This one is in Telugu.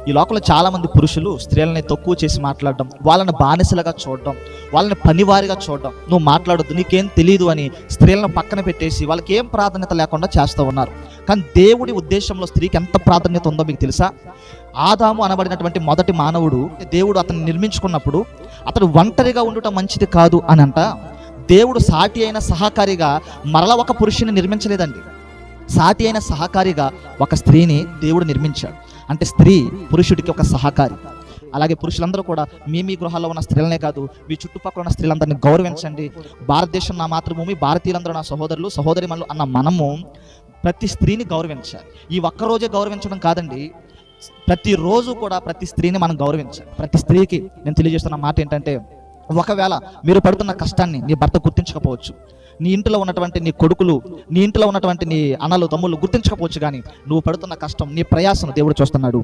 ఈ లోకంలో చాలామంది పురుషులు స్త్రీలని తక్కువ చేసి మాట్లాడడం, వాళ్ళని బానిసలుగా చూడడం, వాళ్ళని పనివారిగా చూడడం, నువ్వు మాట్లాడొద్దు, నీకేం తెలియదు అని స్త్రీలను పక్కన పెట్టేసి వాళ్ళకి ఏం ప్రాధాన్యత లేకుండా చేస్తూ ఉన్నారు. కానీ దేవుడి ఉద్దేశంలో స్త్రీకి ఎంత ప్రాధాన్యత ఉందో మీకు తెలుసా? ఆదాము అనబడినటువంటి మొదటి మానవుడు, దేవుడు అతన్ని నిర్మించుకున్నప్పుడు అతడు ఒంటరిగా ఉండటం మంచిది కాదు అని అంట దేవుడు సాటి అయిన సహకారిగా మరల ఒక పురుషుని నిర్మించలేదండి. సాటి అయిన సహకారిగా ఒక స్త్రీని దేవుడు నిర్మించాడు. అంటే స్త్రీ పురుషుడికి ఒక సహకారి. అలాగే పురుషులందరూ కూడా మీ గృహాల్లో ఉన్న స్త్రీలనే కాదు, మీ చుట్టుపక్కల ఉన్న స్త్రీలందరినీ గౌరవించండి. భారతదేశం నా మాతృభూమి, భారతీయులందరూ నా సహోదరులు సహోదరిమణులు అన్న మనము ప్రతి స్త్రీని గౌరవించాలి. ఈ ఒక్కరోజే గౌరవించడం కాదండి, ప్రతిరోజు కూడా ప్రతి స్త్రీని మనం గౌరవించాలి. ప్రతి స్త్రీకి నేను తెలియజేస్తున్న మాట ఏంటంటే, ఒకవేళ మీరు పడుతున్న కష్టాన్ని నీ భర్త గుర్తించకపోవచ్చు, నీ ఇంట్లో ఉన్నటువంటి నీ కొడుకులు, నీ ఇంట్లో ఉన్నటువంటి నీ అన్నలు తమ్ముళ్ళు గుర్తించకపోవచ్చు, కానీ నువ్వు పడుతున్న కష్టం, నీ ప్రయాసను దేవుడు చూస్తున్నాడు.